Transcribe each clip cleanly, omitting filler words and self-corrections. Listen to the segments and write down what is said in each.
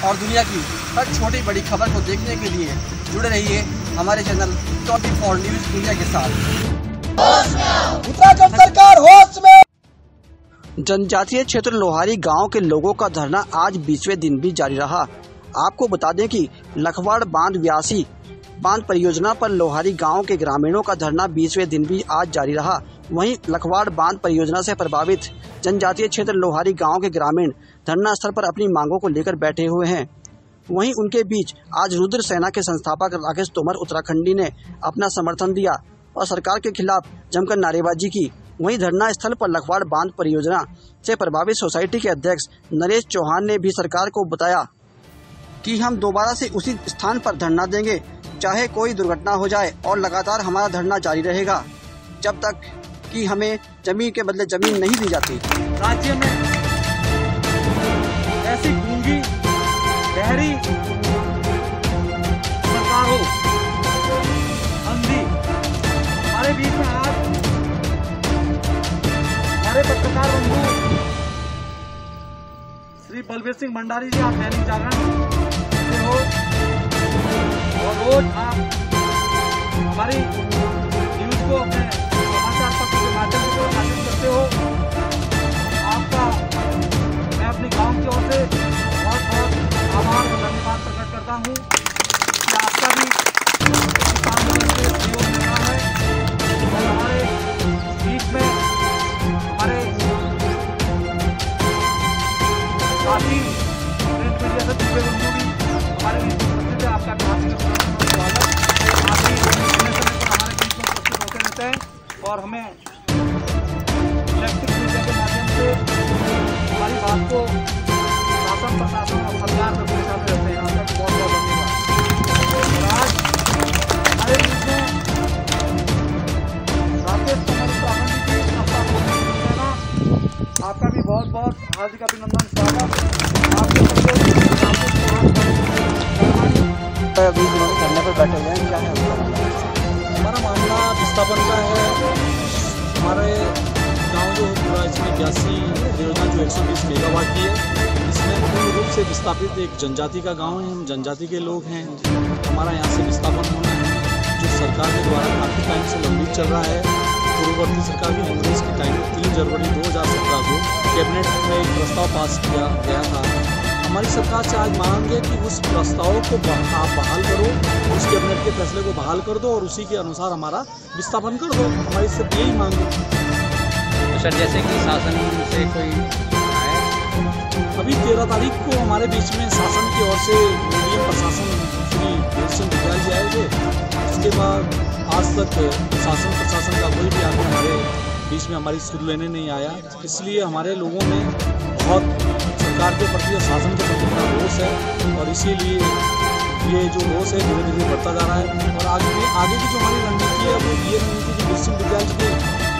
और दुनिया की हर छोटी बड़ी खबर को देखने के लिए जुड़े रहिए हमारे चैनल 24 न्यूज़ इंडिया के साथ। उत्तराखंड सरकार होश में। जनजातीय क्षेत्र लोहारी गांव के लोगों का धरना आज 20वें दिन भी जारी रहा। आपको बता दें कि लखवाड़ बांध व्यासी बांध परियोजना पर लोहारी गांव के ग्रामीणों का धरना 20वें दिन भी आज जारी रहा। वहीं लखवाड़ बांध परियोजना से प्रभावित जनजातीय क्षेत्र लोहारी गांव के ग्रामीण धरना स्थल पर अपनी मांगों को लेकर बैठे हुए हैं। वहीं उनके बीच आज रुद्र सेना के संस्थापक राकेश तोमर उत्तराखंडी ने अपना समर्थन दिया और सरकार के खिलाफ जमकर नारेबाजी की। वहीं धरना स्थल पर लखवाड़ बांध परियोजना से प्रभावित सोसाइटी के अध्यक्ष नरेश चौहान ने भी सरकार को बताया कि हम दोबारा से उसी स्थान पर धरना देंगे, चाहे कोई दुर्घटना हो जाए, और लगातार हमारा धरना जारी रहेगा जब तक कि हमें जमीन के बदले जमीन नहीं दी जाती। राज्य में ऐसी गूंगी बहरी सरकार हो, अंधी। हमारे बीच में आज हमारे पत्रकार बंधु श्री बलबीर सिंह भंडारी जी, आप दैनिक जागरण से हो और रोज आप हमारी न्यूज को अपने समाचार पत्र के माध्यम से प्रकाशित करते हो। आपका मैं अपनी गांव की ओर से बहुत बहुत आभार और धन्यवाद प्रकट करता हूं कि आपका भी किसान से सहयोग मिल रहा है और हमारे बीच में हमारे साथी प्रिंट मीडिया से जुड़े बंधु भी हमारे बीच में उपस्थित है। आपका स्वागत। आप भी समय पर हमारे बीच में उपस्थित होते रहते हैं और हमें इलेक्ट्रिक मीडिया के माध्यम से हमारी बात को शासन प्रशासन और सरकार में पहुंचाते रहते हैं। आपका बहुत बहुत धन्यवाद। आज हमारे बीच में राकेश तोमर उत्तराखंड की सेना, आपका भी बहुत बहुत हार्दिक अभिनंदन, स्वागत। अभी धरने पर बैठे हुए हैं, क्या है हमारा मामला विस्थापन का है। हमारे गांव जो पूरा इसमें 82 परियोजना जो 120 मेगावाट की है, इसमें पूर्ण रूप से विस्थापित एक जनजाति का गांव है। हम जनजाति के लोग हैं। हमारा यहाँ से विस्थापन होना है जो सरकार के द्वारा काफ़ी टाइम से लंबित चल रहा है। पूर्ववर्ती सरकार की कांग्रेस के टाइम 3 जनवरी 2017 को कैबिनेट में एक प्रस्ताव पास किया गया था। हमारी सरकार से आज मांग है कि उस प्रस्ताव को आप बहाल करो, उस कैबिनेट के फैसले को बहाल कर दो और उसी के अनुसार हमारा विस्थापन कर दो। हमारी सिर्फ यही मांग है। तो सर, जैसे कि शासन से कोई आया, अभी 13 तारीख को हमारे बीच में शासन की ओर से मीडियम प्रशासन श्री वीर सिंह विद्याल जी आए थे। उसके बाद आज तक शासन प्रशासन का कोई भी आदमी हमारे बीच में हमारी सुध लेने नहीं आया। इसलिए हमारे लोगों में बहुत सरकार के प्रति और शासन के प्रति बड़ा रोष है और इसीलिए ये जो रोष है धीरे धीरे बढ़ता जा रहा है। और आगे की जो हमारी रणनीति है वो ये रणनीति की वीर सिंह विद्याल जी के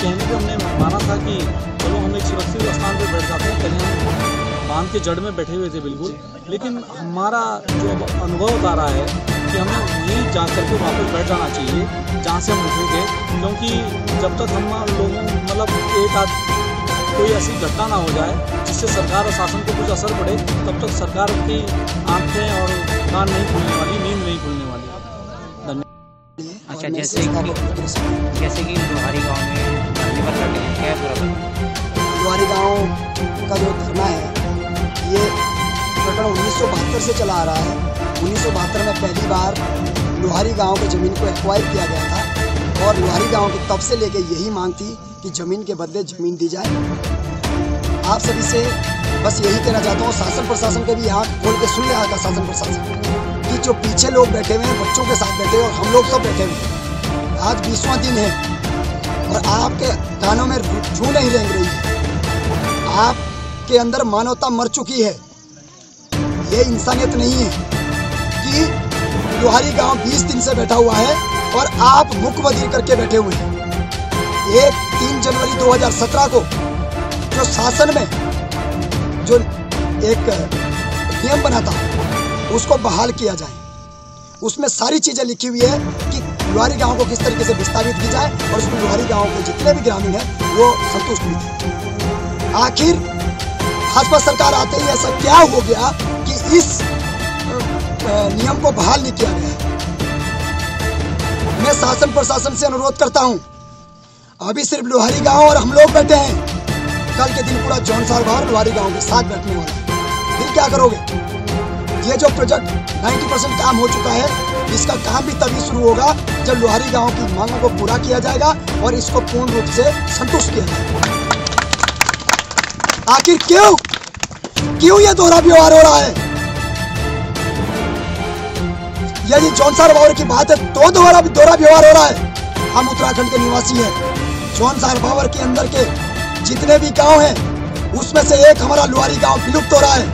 कहने पर हमने माना था कि चलो हम एक सुरक्षित स्थान पर बैठ जाते हैं। पहले हम बांध के जड़ में बैठे हुए थे बिल्कुल, लेकिन हमारा जो अब अनुभव बता रहा है कि हमें वहीं जा करके वापस बैठ जाना चाहिए जहाँ से हम उठे थे, क्योंकि जब तक हम लोगों एक आध कोई ऐसी घटना ना हो जाए जिससे सरकार और शासन को कुछ असर पड़े, तब तक सरकार की आंखें और कान नहीं खुलने वाली, नींद नहीं खुलने वाली। धन्यवाद। अच्छा, जैसे कि लोहारी गांव में धरने पर बैठे हैं, क्या पूरा लोहारी गांव का जो धरना है ये प्रकरण 1972 से चला आ रहा है। 1972 में पहली बार लोहारी गांव की ज़मीन को एक्वायर किया गया था और लोहारी गांव की तब से लेके यही मांग थी कि ज़मीन के बदले ज़मीन दी जाए। आप सभी से बस यही कहना चाहता हूँ, शासन प्रशासन के भी आँख खोल के सुन लिया था शासन प्रशासन कि जो पीछे लोग बैठे हुए हैं, बच्चों के साथ बैठे हुए और हम लोग सब बैठे हुए। आज 20वां दिन है और आपके कानों में जू नहीं रेंग रही है। आपके अंदर मानवता मर चुकी है। ये इंसानियत नहीं है कि लोहारी गांव 20 दिन से बैठा हुआ है और आप मुख बधिर करके बैठे हुए हैं। एक 3 जनवरी 2017 को जो शासन में जो एक नियम बना था उसको बहाल किया जाए। उसमें सारी चीज़ें लिखी हुई है कि लोहारी गांव को किस तरीके से विस्तारित की जाए और उसमें लोहारी गांव के जितने भी ग्रामीण हैं वो संतुष्ट हुए थे। आखिर भाजपा सरकार आते ही ऐसा क्या हो गया कि इस नियम को बहाल नहीं किया गया है। मैं शासन प्रशासन से अनुरोध करता हूं, अभी सिर्फ लोहारी गांव और हम लोग बैठे हैं, कल के दिन पूरा जौनसार बाहर लोहारी गांव के साथ बैठने वाला है। फिर क्या करोगे? ये जो प्रोजेक्ट 90% काम हो चुका है, इसका काम भी तभी शुरू होगा जब लोहारी गांव की मांगों को पूरा किया जाएगा और इसको पूर्ण रूप से संतुष्ट किया जाएगा। आखिर क्यों ये दोहरा व्यवहार हो रहा है? यदि जौनसार बावर की बात है तो दोहरा व्यवहार हो रहा है। हम उत्तराखंड के निवासी हैं। जौनसार बावर के अंदर के जितने भी गांव हैं, उसमें से एक हमारा लोहारी गांव विलुप्त हो रहा है,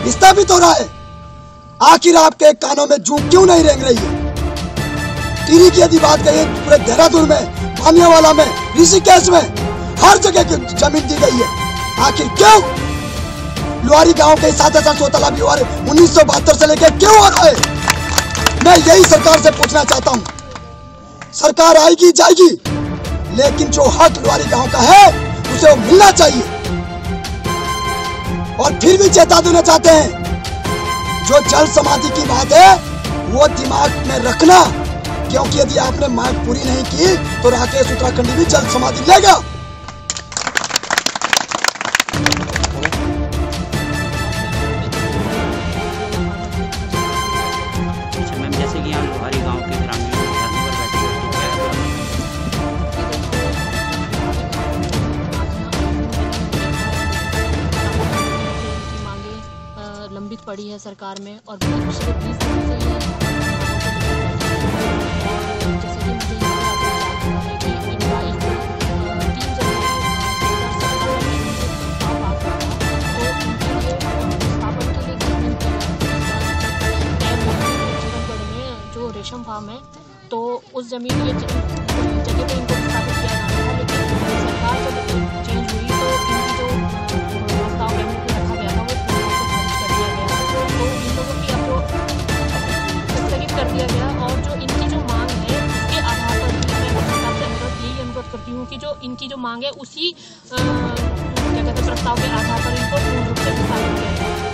विस्थापित हो रहा है। आखिर आपके कानों में जूं क्यों नहीं रेंग रही है? टिहरी की यदि बात करें, पूरे देहरादून में, बानियावाला में, ऋषिकेश में, हर जगह की जमीन दी गई है। आखिर क्यों? लोहारी गांव के 7,700 तालाब व्यवहार 1972 से लेकर क्यों हो रहा है? मैं यही सरकार से पूछना चाहता हूं। सरकार आएगी जाएगी, लेकिन जो हक लोहारी गांव का है उसे वो मिलना चाहिए। और फिर भी चेता देना चाहते हैं, जो जल समाधि की बात है वो दिमाग में रखना, क्योंकि यदि आपने मांग पूरी नहीं की तो राकेश उत्तराखंडी भी जल समाधि लेगा। जैसे कि यहाँ लोहारी गांव के ग्रामीण धरने पर बैठे हैं, तो क्या मांगे लंबित पड़ी है सरकार में और पिछले 20 दिन से ये जैसे कि मुझे याद है कि इनका एक 3 जनवरी 2017 में प्रस्ताव पास हुआ था, तो उनके लिए स्थापन के लिए जमीन चिकनगढ़ में जो रेशम फार्म है, तो उस जगह पे इनको स्थापित किया जाना था। लेकिन सरकार जब चेंज हुई तो इनकी जो प्रस्ताव कैबिनेट में रखा गया था वो पूर्ण रूप से खारिज कर दिया गया। तो इन लोगों की अब जो स्थगित कर दिया गया और जो इनकी जो मांग है उसके आधार पर ही मैं सरकार से यही अनुरोध करती हूँ कि जो इनकी जो मांग है उसी क्या कहते हैं प्रस्ताव के आधार पर इनको पूर्ण रूप से विस्तारित किया जाए।